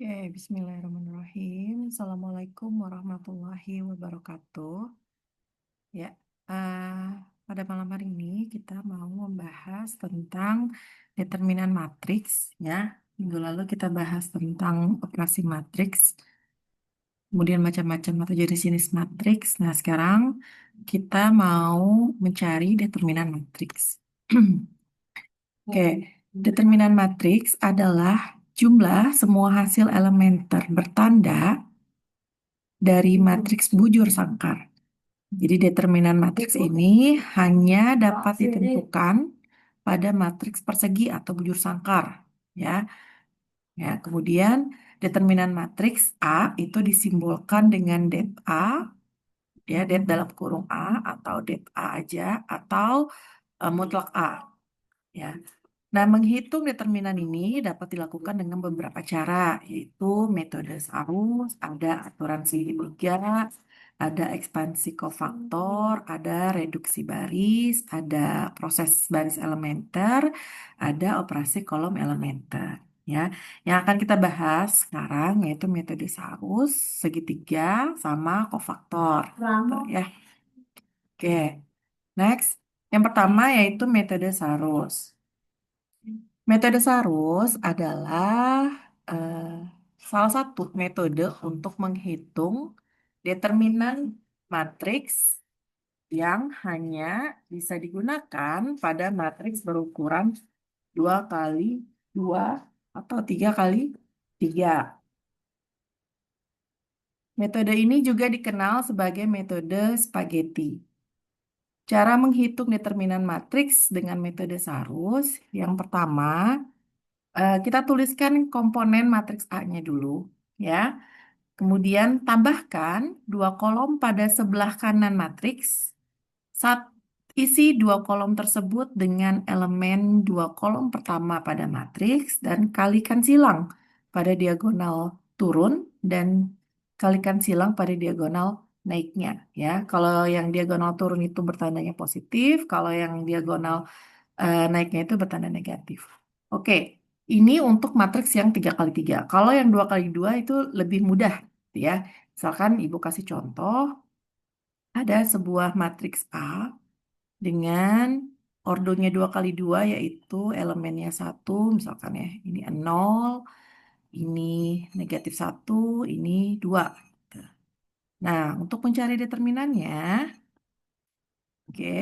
Oke, bismillahirrahmanirrahim. Assalamualaikum warahmatullahi wabarakatuh. Ya, pada malam hari ini kita mau membahas tentang determinan matriks. Ya, minggu lalu kita bahas tentang operasi matriks, kemudian macam-macam atau jenis-jenis matriks. Nah, sekarang kita mau mencari determinan matriks. Oke, determinan matriks adalah jumlah semua hasil elementer bertanda dari matriks bujur sangkar. Jadi determinan matriks ini hanya dapat ditentukan pada matriks persegi atau bujur sangkar, ya. Ya, kemudian determinan matriks A itu disimbolkan dengan det A, ya, det dalam kurung A atau det A aja atau mutlak A, ya. Nah, menghitung determinan ini dapat dilakukan dengan beberapa cara, yaitu metode Sarus, ada aturan segitiga, ada ekspansi kofaktor, ada reduksi baris, ada proses baris elementer, ada operasi kolom elementer. Ya, yang akan kita bahas sekarang yaitu metode Sarus, segitiga, sama kofaktor. Gitu, ya. Oke, next. Yang pertama yaitu metode Sarus. Metode Sarus adalah eh, salah satu metode untuk menghitung determinan matriks yang hanya bisa digunakan pada matriks berukuran 2 kali 2 atau 3 kali 3. Metode ini juga dikenal sebagai metode spaghetti. Cara menghitung determinan matriks dengan metode Sarus, yang pertama, kita tuliskan komponen matriks A-nya dulu, ya. Kemudian tambahkan dua kolom pada sebelah kanan matriks. Saat isi dua kolom tersebut dengan elemen dua kolom pertama pada matriks dan kalikan silang pada diagonal turun dan kalikan silang pada diagonal naiknya, ya. Kalau yang diagonal turun itu bertandanya positif, kalau yang diagonal naiknya itu bertanda negatif. Oke, ini untuk matriks yang 3 kali 3. Kalau yang 2 kali 2 itu lebih mudah, ya. Misalkan Ibu kasih contoh, ada sebuah matriks A dengan ordonya 2 kali 2 yaitu elemennya 1, misalkan ya, ini 0, ini negatif 1, ini 2. Nah, untuk mencari determinannya, oke,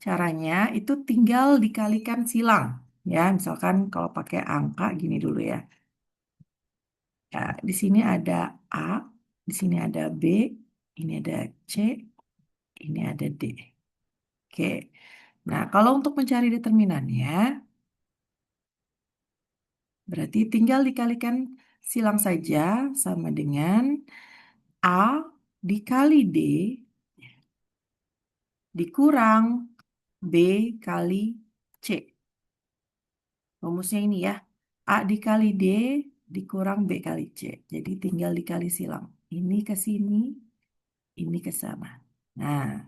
caranya itu tinggal dikalikan silang. Ya, misalkan kalau pakai angka gini dulu ya. Ya, di sini ada A, di sini ada B, ini ada C, ini ada D. Oke. Nah, kalau untuk mencari determinannya, berarti tinggal dikalikan silang saja sama dengan A dikali D dikurang B kali C. Rumusnya ini ya. A dikali D dikurang B kali C. Jadi tinggal dikali silang. Ini ke sini, ini ke sana. Nah,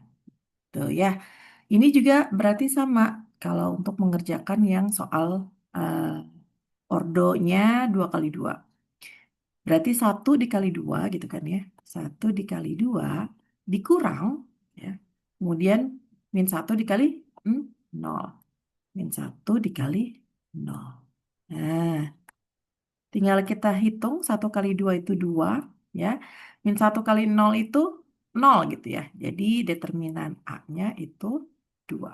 tuh ya. Ini juga berarti sama kalau untuk mengerjakan yang soal ordonya 2 kali 2. Berarti 1 dikali 2 gitu kan ya. 1 dikali 2 dikurang ya. Kemudian min 1 dikali 0. Min 1 dikali 0. Nah, tinggal kita hitung 1 kali 2 itu 2 ya. Min 1 kali 0 itu 0 gitu ya. Jadi determinan A-nya itu 2.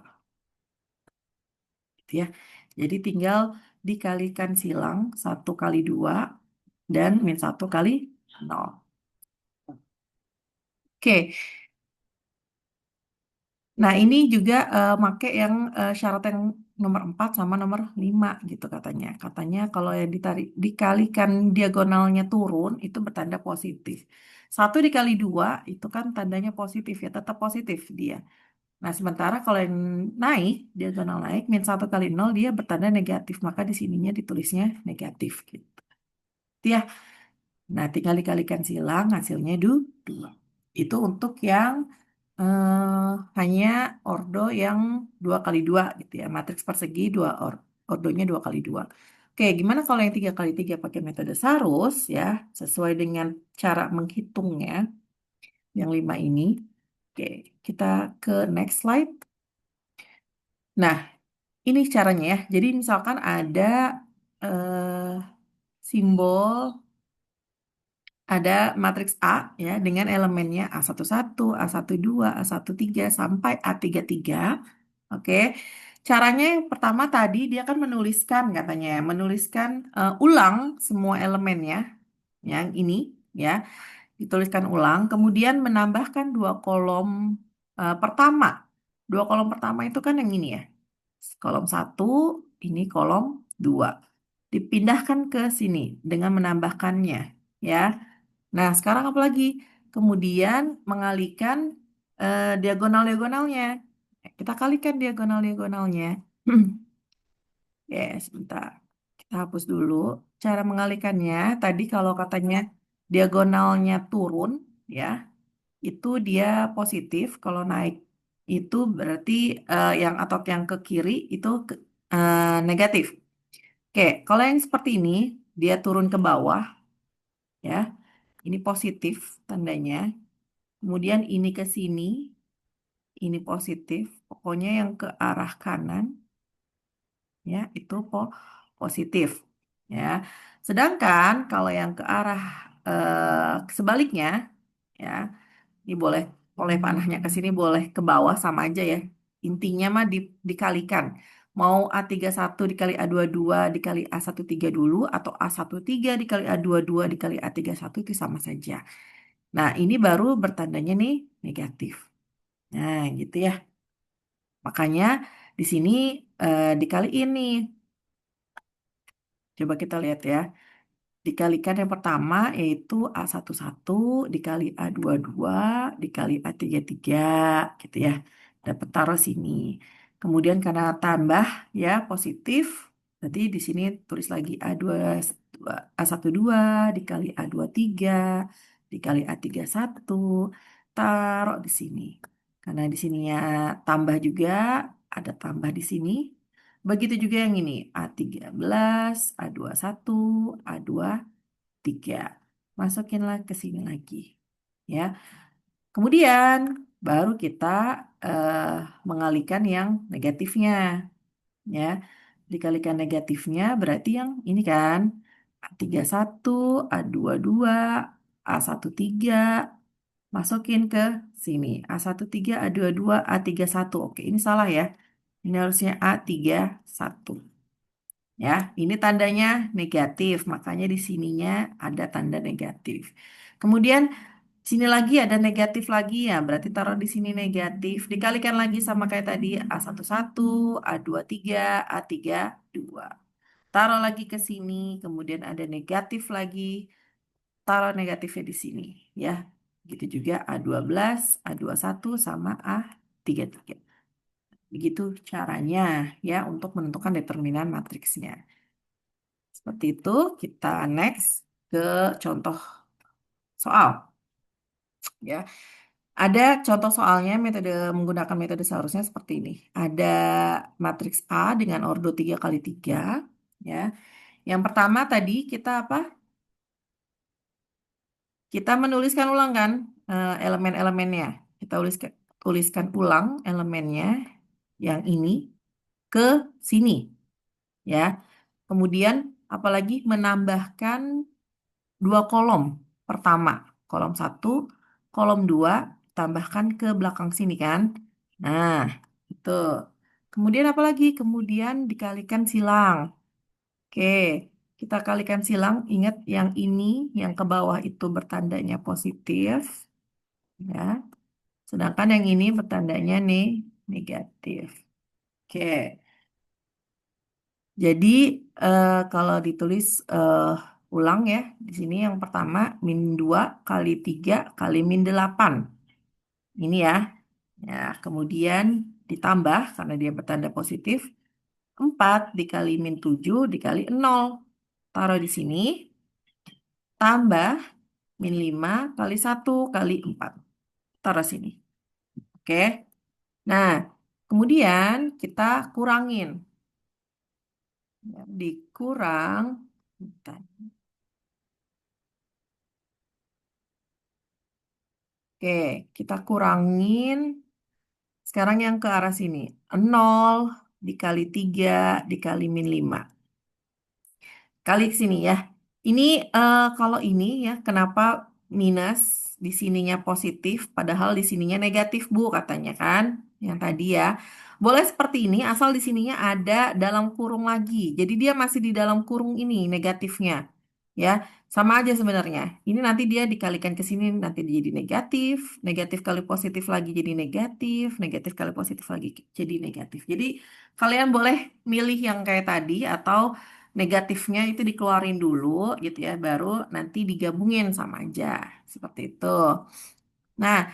Gitu ya. Jadi tinggal dikalikan silang 1 kali 2 dan min 1 kali 0. Oke, nah ini juga make yang syarat yang nomor 4 sama nomor 5 gitu katanya. Katanya kalau yang dikalikan diagonalnya turun itu bertanda positif. 1 dikali 2 itu kan tandanya positif ya, tetap positif dia. Nah, sementara kalau yang naik, diagonal naik, min 1 kali 0 dia bertanda negatif. Maka di sininya ditulisnya negatif gitu. Ya, nah tinggal dikalikan silang hasilnya 2. Itu untuk yang hanya ordo yang 2 kali 2 gitu ya. Matriks persegi ordonya 2 kali 2. Oke, gimana kalau yang 3 kali 3 pakai metode Sarus ya, sesuai dengan cara menghitungnya, yang 5 ini. Oke, kita ke next slide. Nah, ini caranya ya. Jadi misalkan ada eh, simbol, ada matriks A ya dengan elemennya A11, A12, A13 sampai A33. Oke. Caranya yang pertama tadi dia kan menuliskan katanya, menuliskan ulang semua elemennya yang ini ya, dituliskan ulang, kemudian menambahkan 2 kolom pertama. 2 kolom pertama itu kan yang ini ya. Kolom satu, ini kolom dua. Dipindahkan ke sini dengan menambahkannya ya. Nah, sekarang apa lagi? Kemudian mengalihkan diagonal-diagonalnya. Kita kalikan diagonal-diagonalnya. Ya, sebentar. Kita hapus dulu. Cara mengalihkannya, tadi kalau katanya diagonalnya turun, ya, itu dia positif. Kalau naik itu berarti yang ke kiri itu negatif. Oke, kalau yang seperti ini, dia turun ke bawah, ya, ini positif tandanya. Kemudian ini ke sini, ini positif. Pokoknya yang ke arah kanan, ya, itu positif, ya. Sedangkan kalau yang ke arah sebaliknya, ya, ini boleh panahnya ke sini, boleh ke bawah sama aja ya. Intinya mah dikalikan. Mau A31 dikali A22 dikali A13 dulu atau A13 dikali A22 dikali A31 itu sama saja. Nah, ini baru bertandanya nih negatif. Nah, gitu ya. Makanya di sini dikali ini. Coba kita lihat ya. Dikalikan yang pertama yaitu A11 dikali A22 dikali A33 gitu ya. Dapat taruh sini. Kemudian karena tambah ya positif, berarti di sini tulis lagi A12 dikali A23 dikali A31 taruh di sini. Karena di sininya tambah juga, ada tambah di sini. Begitu juga yang ini, A13, A21, A23. Masukinlah ke sini lagi. Ya. Kemudian baru kita eh, mengalihkan yang negatifnya. Ya. Dikalikan negatifnya berarti yang ini kan. A31, A22, A13. Masukin ke sini. A13, A22, A31. Oke, ini salah ya. Ini harusnya A31. Ya, ini tandanya negatif, makanya di sininya ada tanda negatif. Kemudian sini lagi ada negatif lagi ya, berarti taruh di sini negatif. Dikalikan lagi sama kayak tadi A11, A23, A32. Taruh lagi ke sini, kemudian ada negatif lagi, taruh negatifnya di sini ya. Gitu juga A12, A21 sama A33. Begitu caranya ya untuk menentukan determinan matriksnya. Seperti itu, kita next ke contoh soal. Ya, ada contoh soalnya menggunakan metode seharusnya seperti ini. Ada matriks A dengan ordo 3 kali 3. Ya, yang pertama tadi kita apa? Kita menuliskan ulang kan elemen-elemennya. Kita tuliskan ulang elemennya yang ini ke sini. Ya, kemudian apalagi menambahkan 2 kolom. Pertama, kolom satu, kolom dua, tambahkan ke belakang sini kan. Nah, itu. Kemudian apa lagi? Kemudian dikalikan silang. Oke, kita kalikan silang. Ingat yang ini, yang ke bawah itu bertandanya positif. Ya. Sedangkan yang ini bertandanya nih negatif. Oke, jadi kalau ditulis ulang ya, di sini yang pertama -2 kali 3 kali -8. Ini ya. Ya, kemudian ditambah karena dia bertanda positif 4 dikali -7 dikali 0. Taruh di sini tambah -5 kali 1 kali 4. Taruh sini. Oke. Nah, kemudian kita kurangin. Ya, dikurang. Bentar. Oke, kita kurangin. Sekarang yang ke arah sini. 0 dikali 3 dikali min 5. Kali ke sini ya. Ini kalau ini ya, kenapa minus di sininya positif, padahal di sininya negatif, Bu, katanya kan? Yang tadi ya. Boleh seperti ini, asal di sininya ada dalam kurung lagi. Jadi dia masih di dalam kurung ini, negatifnya. Ya, sama aja sebenarnya. Ini nanti dia dikalikan ke sini, nanti dia jadi negatif. Negatif kali positif lagi jadi negatif. Negatif kali positif lagi jadi negatif. Jadi kalian boleh milih yang kayak tadi atau negatifnya itu dikeluarin dulu gitu ya, baru nanti digabungin sama aja seperti itu. Nah,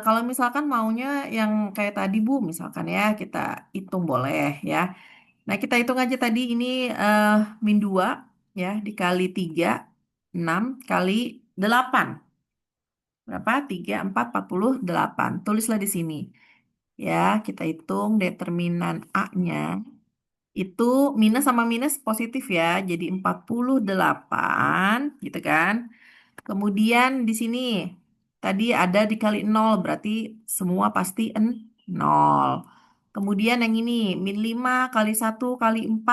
kalau misalkan maunya yang kayak tadi Bu, misalkan ya kita hitung boleh ya. Nah, kita hitung aja tadi ini eh, min 2 ya dikali 3 6 kali 8. Berapa? 3 4 48. Tulislah di sini. Ya, kita hitung determinan A-nya. Itu minus sama minus positif ya. Jadi 48 gitu kan. Kemudian di sini tadi ada dikali 0 berarti semua pasti 0. Kemudian yang ini min 5 kali 1 kali 4.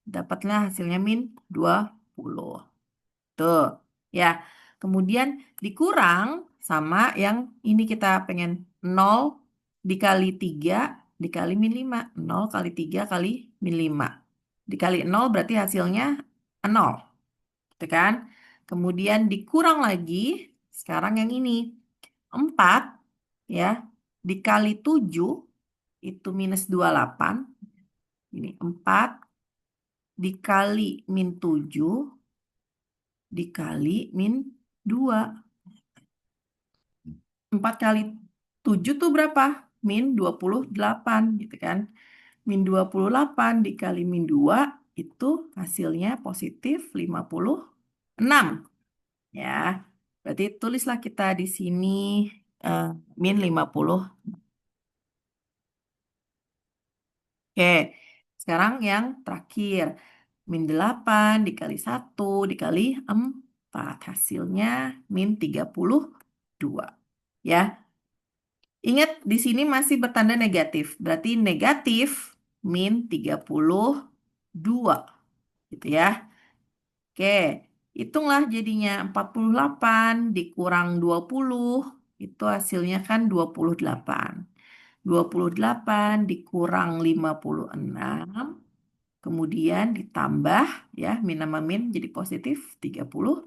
Dapatlah hasilnya min 20. Tuh, ya. Kemudian dikurang sama yang ini kita pengen 0 dikali 3 dikali min 5. 0 kali 3 kali min 5. Dikali 0 berarti hasilnya 0. Gitu kan? Kemudian dikurang lagi, sekarang yang ini. 4 ya, dikali 7 itu minus 28. Ini 4 dikali min 7 dikali min 2. 4 kali 7 tuh berapa? Min 28 gitu kan. Min 28 dikali min 2 itu hasilnya positif 56 ya. Berarti tulislah kita di sini eh, min 50. Oke, sekarang yang terakhir. Min 8 dikali 1 dikali 4. Hasilnya min 32. Ya, ingat di sini masih bertanda negatif. Berarti negatif min 32. Gitu ya. Oke, hitunglah jadinya 48 dikurang 20. Itu hasilnya kan 28. 28 dikurang 56. Kemudian ditambah ya min sama min jadi positif 32.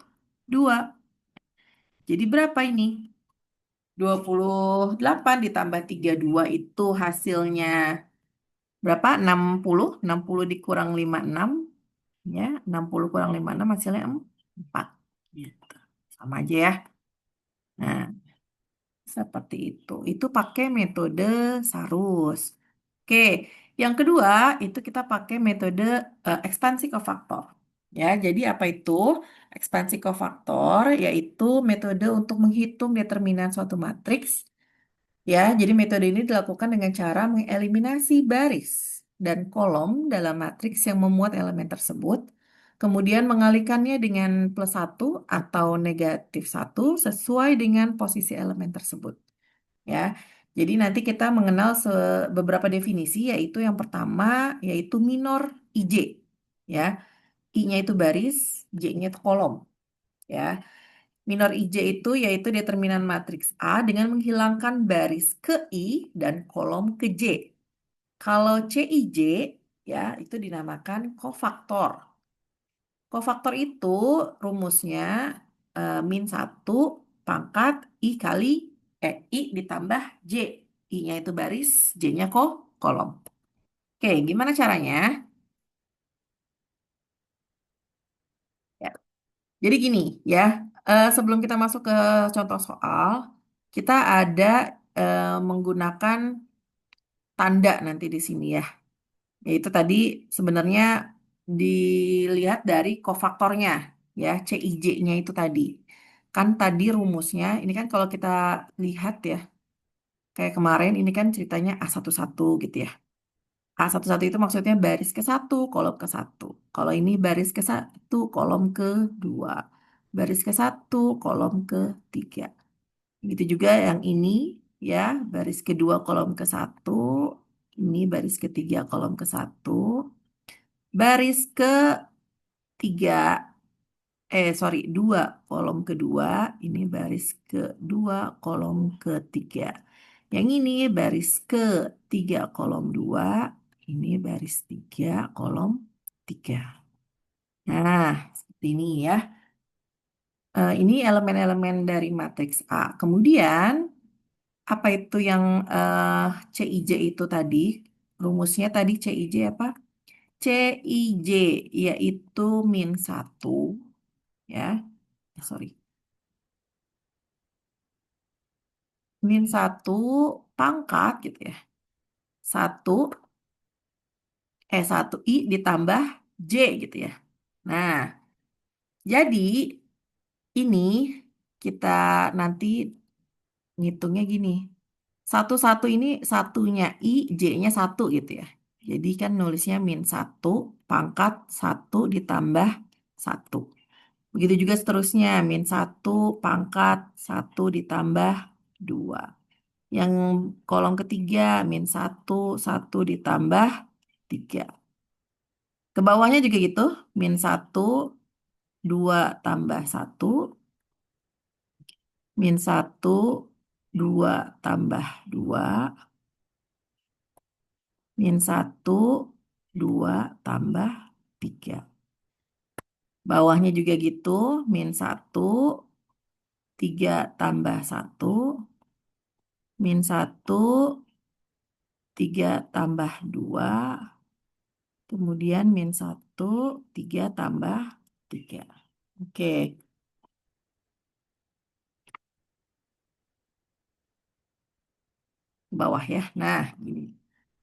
Jadi berapa ini? 28 ditambah 32 itu hasilnya berapa? 60. 60 dikurang 56 ya. 60 kurang 56 hasilnya 4. Gitu. Sama aja ya. Nah, seperti itu. Itu pakai metode Sarus. Oke, yang kedua itu kita pakai metode ekspansi kofaktor. Ya, jadi apa itu ekspansi kofaktor? Yaitu metode untuk menghitung determinan suatu matriks. Ya, jadi metode ini dilakukan dengan cara mengeliminasi baris dan kolom dalam matriks yang memuat elemen tersebut, kemudian mengalikannya dengan +1 atau -1 sesuai dengan posisi elemen tersebut. Ya, jadi nanti kita mengenal beberapa definisi, yaitu yang pertama yaitu minor IJ. Ya, I-nya itu baris, J-nya itu kolom. Ya, minor IJ itu yaitu determinan matriks A dengan menghilangkan baris ke I dan kolom ke J. Kalau CIJ ya itu dinamakan kofaktor. Kofaktor itu rumusnya min 1 pangkat I kali I ditambah J. I-nya itu baris, J-nya kolom. Oke, gimana caranya? Ya. Jadi gini ya, sebelum kita masuk ke contoh soal, kita ada menggunakan tanda nanti di sini ya. Yaitu tadi sebenarnya dilihat dari kofaktornya ya, CIJ-nya itu tadi. Kan tadi rumusnya, ini kan kalau kita lihat ya, kayak kemarin ini kan ceritanya A11 gitu ya. A11 itu maksudnya baris ke satu, kolom ke satu. Kalau ini baris ke satu, kolom ke dua. Baris ke satu, kolom ke tiga. Begitu juga yang ini, ya, baris kedua, kolom ke satu. Ini baris ketiga, kolom ke satu. Baris ketiga, sorry, dua, kolom kedua. Ini baris kedua, kolom ketiga. Yang ini baris ketiga, kolom dua. Ini baris tiga, kolom tiga. Nah, seperti ini ya. Ini elemen-elemen dari matriks A. Kemudian, apa itu yang eh, CIJ itu tadi? Rumusnya tadi CIJ apa? CIJ yaitu min satu, ya. Sorry. Min satu pangkat gitu ya. Satu, satu I ditambah J gitu ya. Nah, jadi ini kita nanti ngitungnya gini. Satu-satu ini satunya I, J-nya satu gitu ya. Jadi kan nulisnya min satu pangkat satu ditambah satu. Begitu juga seterusnya, min satu pangkat satu ditambah dua. Yang kolom ketiga, min satu, satu ditambah tiga. Ke bawahnya juga gitu, min satu, dua tambah satu, min satu, dua tambah dua, min satu, dua tambah tiga. Bawahnya juga gitu, min satu, tiga tambah satu, min satu, tiga tambah dua, kemudian min satu, tiga tambah tiga. Oke, ke bawah ya. Nah, gini.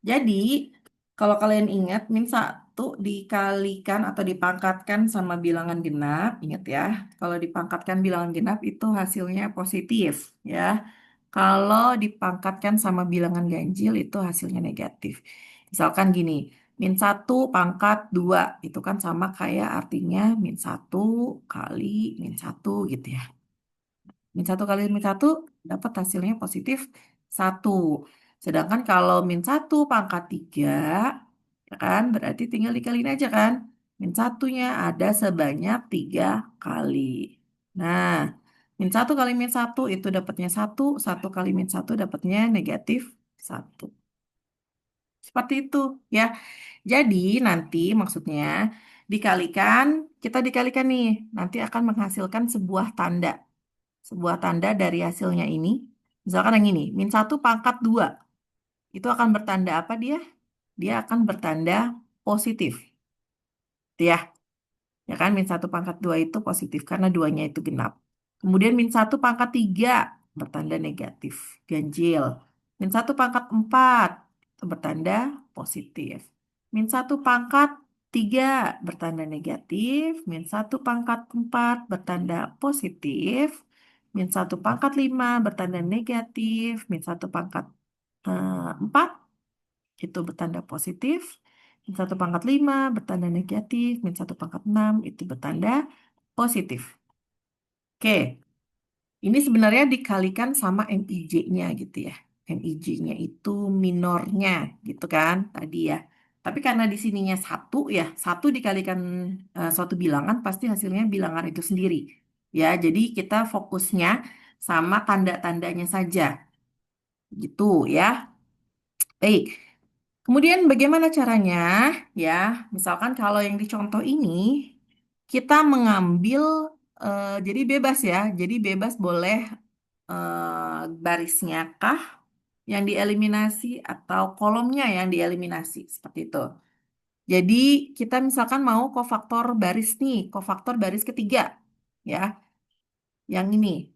Jadi, kalau kalian ingat, min satu dikalikan atau dipangkatkan sama bilangan genap, ingat ya, kalau dipangkatkan bilangan genap itu hasilnya positif, ya. Kalau dipangkatkan sama bilangan ganjil itu hasilnya negatif. Misalkan gini, min satu pangkat 2 itu kan sama kayak artinya min satu kali min satu gitu ya. Min satu kali min satu dapat hasilnya positif satu. Sedangkan kalau min satu pangkat 3, ya kan, berarti tinggal dikaliin aja kan. Min satunya ada sebanyak 3 kali. Nah, min satu kali min satu itu dapatnya satu, satu kali min satu dapatnya negatif satu. Seperti itu ya. Jadi nanti maksudnya dikalikan, kita dikalikan nih, nanti akan menghasilkan sebuah tanda. Sebuah tanda dari hasilnya ini. Misalkan yang ini, min satu pangkat 2. Itu akan bertanda apa dia? Dia akan bertanda positif. Gitu ya. Ya kan, min satu pangkat 2 itu positif karena duanya itu genap. Kemudian min satu pangkat 3 bertanda negatif, ganjil. Min satu pangkat 4 itu bertanda positif. Min satu pangkat 3 bertanda negatif. Min satu pangkat 4 bertanda positif. Min satu pangkat 5 bertanda negatif. Min satu pangkat 4 itu bertanda positif, min satu pangkat 5 bertanda negatif, min satu pangkat 6 itu bertanda positif. Oke, ini sebenarnya dikalikan sama MIJ-nya gitu ya. MIJ-nya itu minornya gitu kan tadi ya. Tapi karena di sininya satu ya, satu dikalikan suatu bilangan pasti hasilnya bilangan itu sendiri. Ya, jadi kita fokusnya sama tanda-tandanya saja gitu ya. Baik. Kemudian bagaimana caranya? Ya, misalkan kalau yang di contoh ini kita mengambil jadi bebas ya. Jadi bebas boleh barisnya kah yang dieliminasi atau kolomnya yang dieliminasi seperti itu. Jadi kita misalkan mau kofaktor baris nih, kofaktor baris ketiga ya, yang ini.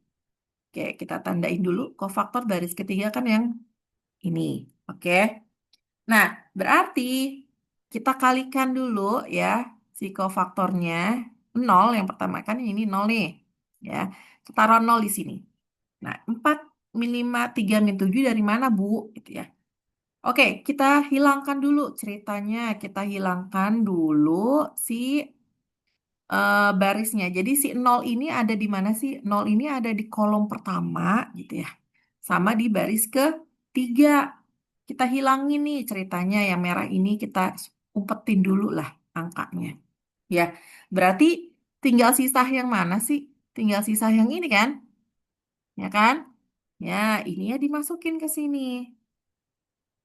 Oke, kita tandain dulu kofaktor baris ketiga kan yang ini. Oke. Nah, berarti kita kalikan dulu ya si kofaktornya 0 yang pertama kan ini 0 nih. Ya, kita taruh 0 di sini. Nah, 4 min 5, 3 min 7 dari mana, Bu? Gitu ya. Oke, kita hilangkan dulu ceritanya. Kita hilangkan dulu si barisnya. Jadi si nol ini ada di mana sih? Nol ini ada di kolom pertama gitu ya. Sama di baris ketiga. Kita hilangin nih ceritanya yang merah ini kita umpetin dulu lah angkanya. Ya, berarti tinggal sisa yang mana sih? Tinggal sisa yang ini kan? Ya kan? Ya, ini ya dimasukin ke sini.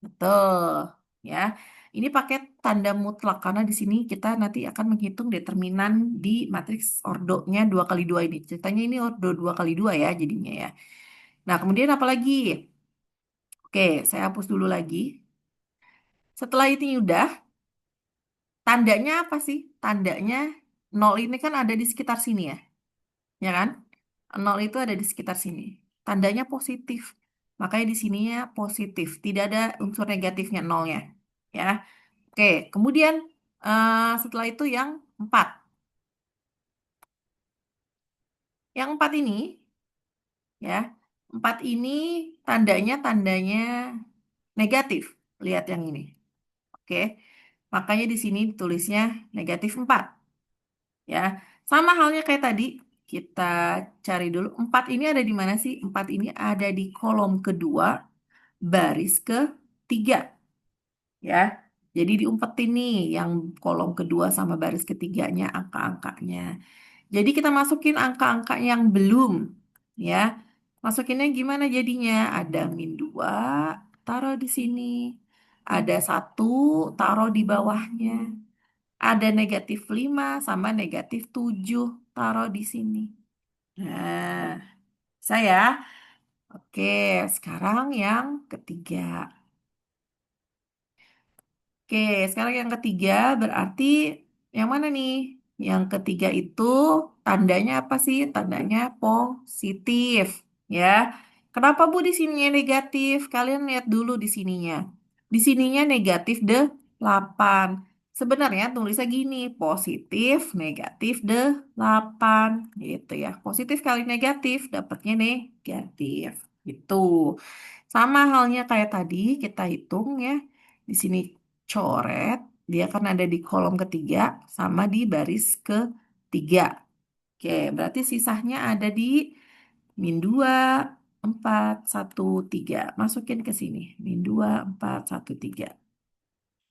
Betul. Ya, ini pakai tanda mutlak karena di sini kita nanti akan menghitung determinan di matriks ordonya 2 kali 2 ini. Ceritanya ini ordo 2 kali 2 ya jadinya ya. Nah, kemudian apa lagi? Oke, saya hapus dulu lagi. Setelah ini udah, tandanya apa sih? Tandanya nol ini kan ada di sekitar sini ya. Ya kan? Nol itu ada di sekitar sini. Tandanya positif. Makanya di sininya positif. Tidak ada unsur negatifnya nolnya. Ya. Oke, kemudian setelah itu yang 4. Yang 4 ini, ya, 4 ini tandanya negatif. Lihat yang ini. Oke, makanya di sini tulisnya -4. Ya, sama halnya kayak tadi. Kita cari dulu. 4 ini ada di mana sih? 4 ini ada di kolom kedua, baris ketiga. Ya, jadi diumpetin nih yang kolom kedua sama baris ketiganya angka-angkanya. Jadi kita masukin angka-angka yang belum, ya. Masukinnya gimana jadinya? Ada -2, taruh di sini. Ada 1, taruh di bawahnya. Ada -5 sama -7, taruh di sini. Nah, saya. Oke, sekarang yang ketiga. Oke, sekarang yang ketiga berarti yang mana nih? Yang ketiga itu tandanya apa sih? Tandanya positif, ya. Kenapa Bu di sininya negatif? Kalian lihat dulu di sininya. Di sininya negatif 8. Sebenarnya tulisnya gini, positif, negatif 8, gitu ya. Positif kali negatif dapatnya negatif. Gitu. Sama halnya kayak tadi kita hitung ya. Di sini coret, dia kan ada di kolom ketiga sama di baris ketiga. Oke, berarti sisanya ada di -2, 4, 1, 3. Masukin ke sini. -2, 4, 1, 3.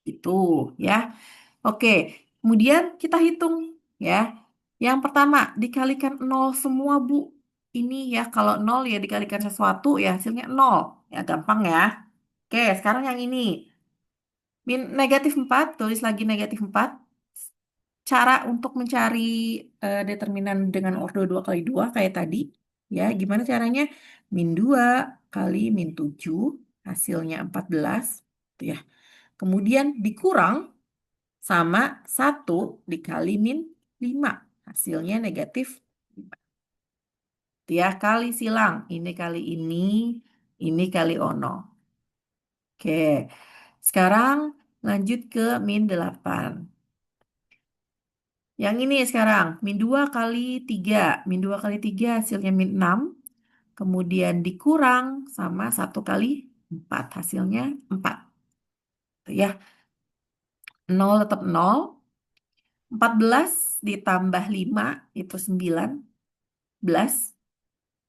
Itu ya. Oke, kemudian kita hitung ya. Yang pertama, dikalikan nol semua, Bu. Ini ya, kalau nol ya dikalikan sesuatu ya hasilnya nol. Ya, gampang ya. Oke, sekarang yang ini. -4, tulis lagi -4. Cara untuk mencari determinan dengan ordo 2 kali 2 kayak tadi. Ya, gimana caranya? -2 kali -7, hasilnya 14. Tuh ya. Kemudian dikurang sama 1 dikali -5, hasilnya -5. Ya, kali silang. Ini kali ini kali ono. Oke, sekarang lanjut ke -8. Yang ini sekarang, -2 kali 3. -2 kali 3 hasilnya -6. Kemudian dikurang sama 1 kali 4. Hasilnya 4. Tuh ya, 0 tetap 0. 14 ditambah 5 itu 19.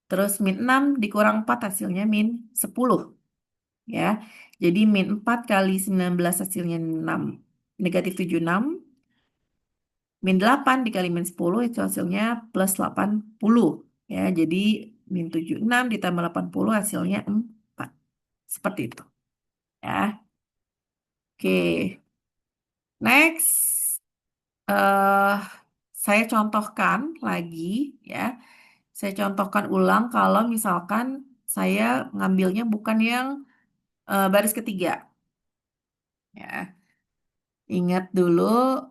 Terus -6 dikurang 4 hasilnya -10. Ya, jadi -4 kali 19 hasilnya 6. -76. -8 dikali -10 itu hasilnya +80. Ya, jadi -76 ditambah 80 hasilnya 4. Seperti itu. Ya, oke. Next, eh saya contohkan lagi ya. Saya contohkan ulang kalau misalkan saya ngambilnya bukan yang baris ketiga. Ya, ingat dulu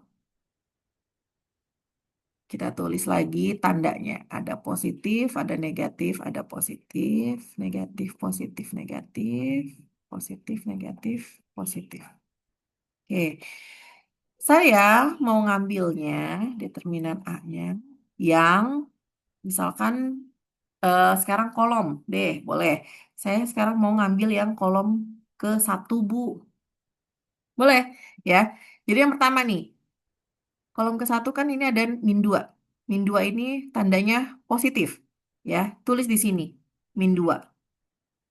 kita tulis lagi tandanya. Ada positif, ada negatif, ada positif, negatif, positif, negatif, positif, negatif, positif. Oke, saya mau ngambilnya determinan A-nya yang misalkan sekarang kolom deh, boleh. Saya sekarang mau ngambil yang kolom ke satu, Bu. Boleh, ya. Jadi yang pertama nih, kolom ke satu kan ini ada min 2. Min 2 ini tandanya positif, ya. Tulis di sini, min 2,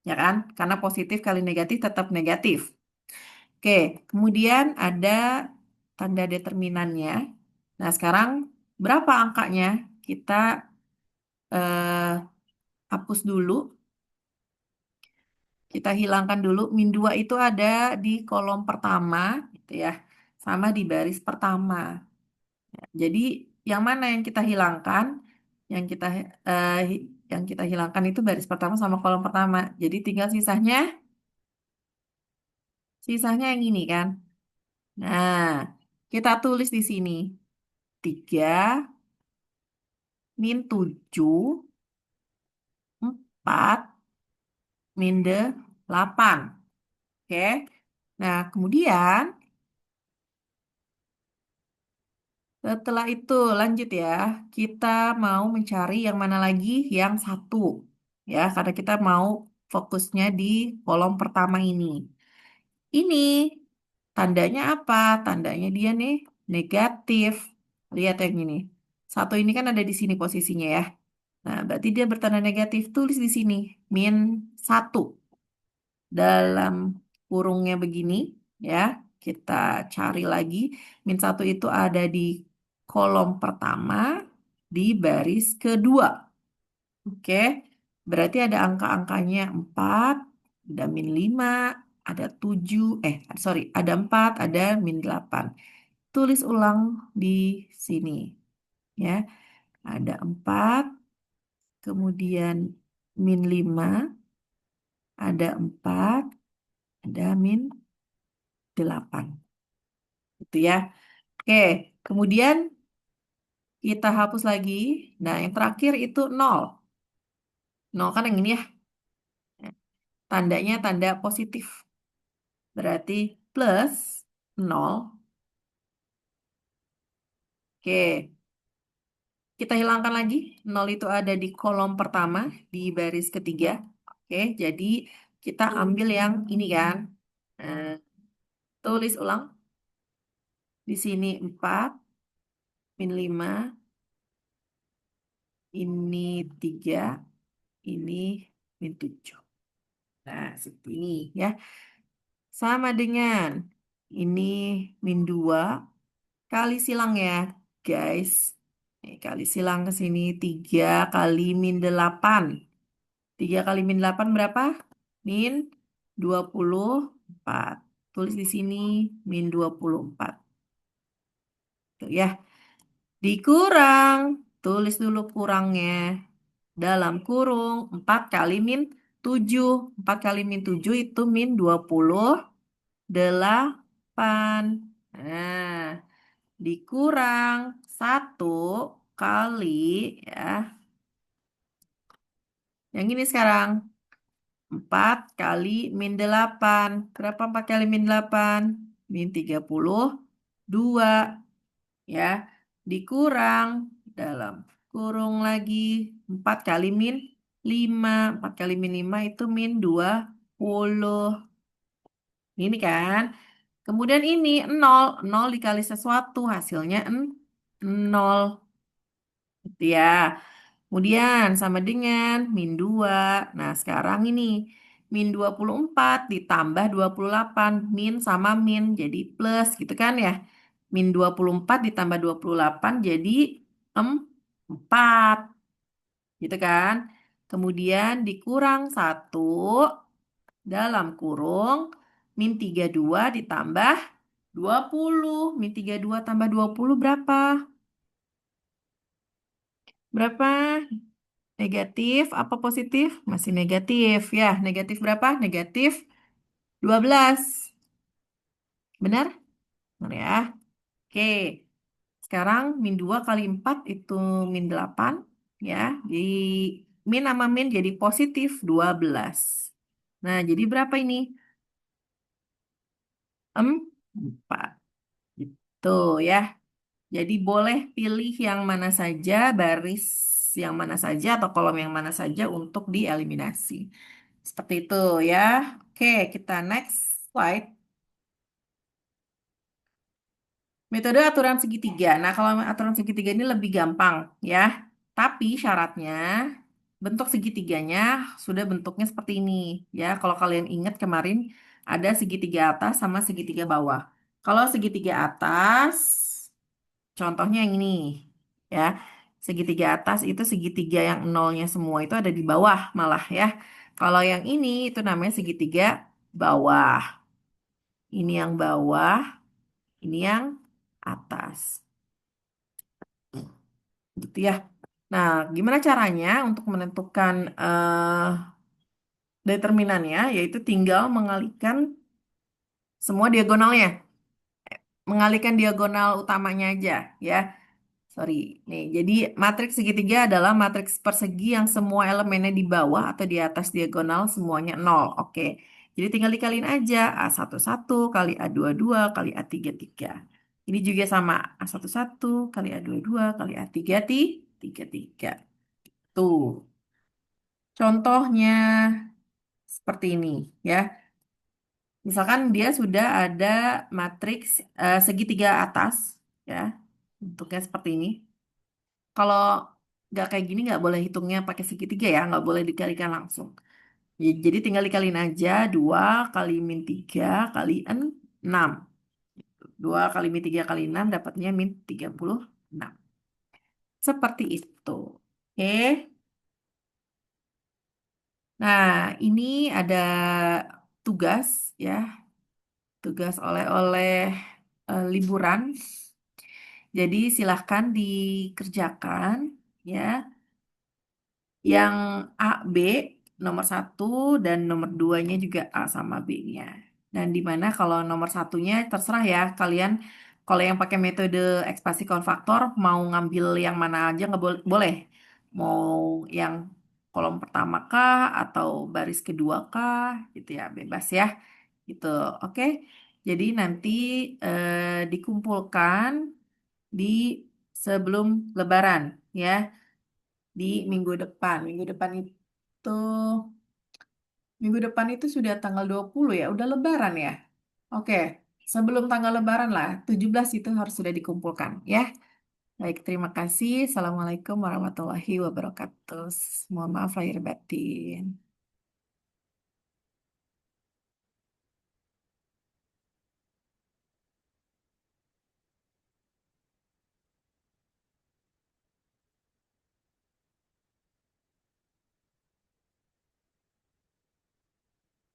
ya kan? Karena positif kali negatif tetap negatif. Oke, kemudian ada tanda determinannya. Nah, sekarang berapa angkanya? Kita eh, hapus dulu. Kita hilangkan dulu. Min 2 itu ada di kolom pertama, gitu ya. Sama di baris pertama. Jadi, yang mana yang kita hilangkan? Yang kita eh, yang kita hilangkan itu baris pertama sama kolom pertama. Jadi, tinggal sisanya yang ini kan. Nah, kita tulis di sini. 3 min 7 4 min 8. Oke. Nah, kemudian setelah itu lanjut ya. Kita mau mencari yang mana lagi? Yang satu. Ya, karena kita mau fokusnya di kolom pertama ini. Ini tandanya apa? Tandanya dia nih negatif. Lihat yang ini. Satu ini kan ada di sini posisinya ya. Nah, berarti dia bertanda negatif. Tulis di sini. Min 1. Dalam kurungnya begini ya. Kita cari lagi. Min 1 itu ada di kolom pertama di baris kedua. Oke. Berarti ada angka-angkanya 4, ada min 5, ada 7, sorry, ada 4, ada min 8. Tulis ulang di sini ya. Ada 4, kemudian min 5, ada 4, ada min 8. Itu ya. Oke, kemudian kita hapus lagi. Nah, yang terakhir itu 0. 0 kan yang ini ya. Tandanya tanda positif. Berarti plus 0. Oke, kita hilangkan lagi. 0 itu ada di kolom pertama, di baris ketiga. Oke, jadi kita ambil yang ini kan. Nah, tulis ulang. Di sini 4, min 5, ini 3, ini min 7. Nah, seperti ini ya. Sama dengan ini min 2 kali silang ya, guys. Kali silang ke sini 3 kali min 8. 3 kali min 8 berapa? Min 24. Tulis di sini min 24. Tuh ya. Dikurang. Tulis dulu kurangnya. Dalam kurung 4 kali min 7. 4 kali min 7 itu min 28. Nah, dikurang 1 kali ya. Yang ini sekarang 4 kali min 8. Berapa 4 kali min 8? Min 32 ya. Dikurang dalam kurung lagi 4 kali min 5. 4 kali min 5 itu min 20. Ini kan. Kemudian ini 0. 0 dikali sesuatu hasilnya 0. Gitu ya. Kemudian sama dengan min 2. Nah, sekarang ini min 24 ditambah 28. Min sama min jadi plus gitu kan ya. Min 24 ditambah 28 jadi 4. Gitu kan. Kemudian dikurang 1 dalam kurung min 32 ditambah 20. Min 32 tambah 20 berapa? Berapa? Negatif apa positif? Masih negatif ya. Negatif berapa? Negatif 12. Benar? Benar ya. Oke. Sekarang min 2 kali 4 itu min 8 ya. Jadi min sama min jadi positif 12. Nah, jadi berapa ini? 4. Gitu ya. Jadi boleh pilih yang mana saja, baris yang mana saja, atau kolom yang mana saja untuk dieliminasi. Seperti itu ya. Oke, kita next slide. Metode aturan segitiga. Nah, kalau aturan segitiga ini lebih gampang ya. Tapi syaratnya bentuk segitiganya sudah bentuknya seperti ini ya. Kalau kalian ingat kemarin ada segitiga atas sama segitiga bawah. Kalau segitiga atas, contohnya yang ini ya. Segitiga atas itu segitiga yang nolnya semua itu ada di bawah malah ya. Kalau yang ini itu namanya segitiga bawah. Ini yang bawah, ini yang atas. Gitu ya. Nah, gimana caranya untuk menentukan determinannya? Yaitu tinggal mengalihkan semua diagonalnya, mengalihkan diagonal utamanya aja, ya. Sorry, nih. Jadi matriks segitiga adalah matriks persegi yang semua elemennya di bawah atau di atas diagonal semuanya nol. Oke. Jadi tinggal dikaliin aja A11 kali A22 kali A33. Ini juga sama A11 kali A22 kali A33. Tuh. Contohnya seperti ini ya. Misalkan dia sudah ada matriks segitiga atas ya. Bentuknya seperti ini. Kalau nggak kayak gini nggak boleh hitungnya pakai segitiga ya, nggak boleh dikalikan langsung. Jadi tinggal dikaliin aja 2 kali min 3 kali 6. 2 kali min 3 kali 6 dapatnya min 36. Seperti itu. Oke. Nah, ini ada tugas ya, tugas oleh-oleh liburan. Jadi silahkan dikerjakan ya. Yang A, B, nomor satu dan nomor duanya juga A sama B-nya. Dan di mana kalau nomor satunya terserah ya kalian. Kalau yang pakai metode ekspansi konfaktor mau ngambil yang mana aja nggak boleh, boleh. Mau yang kolom pertama kah atau baris kedua kah gitu ya bebas ya gitu. Oke. Jadi nanti dikumpulkan di sebelum Lebaran ya di minggu depan. Minggu depan itu sudah tanggal 20 ya, udah Lebaran ya. Oke, sebelum tanggal Lebaran lah, 17 itu harus sudah dikumpulkan ya. Baik, terima kasih. Assalamualaikum warahmatullahi wabarakatuh. Mohon maaf lahir batin.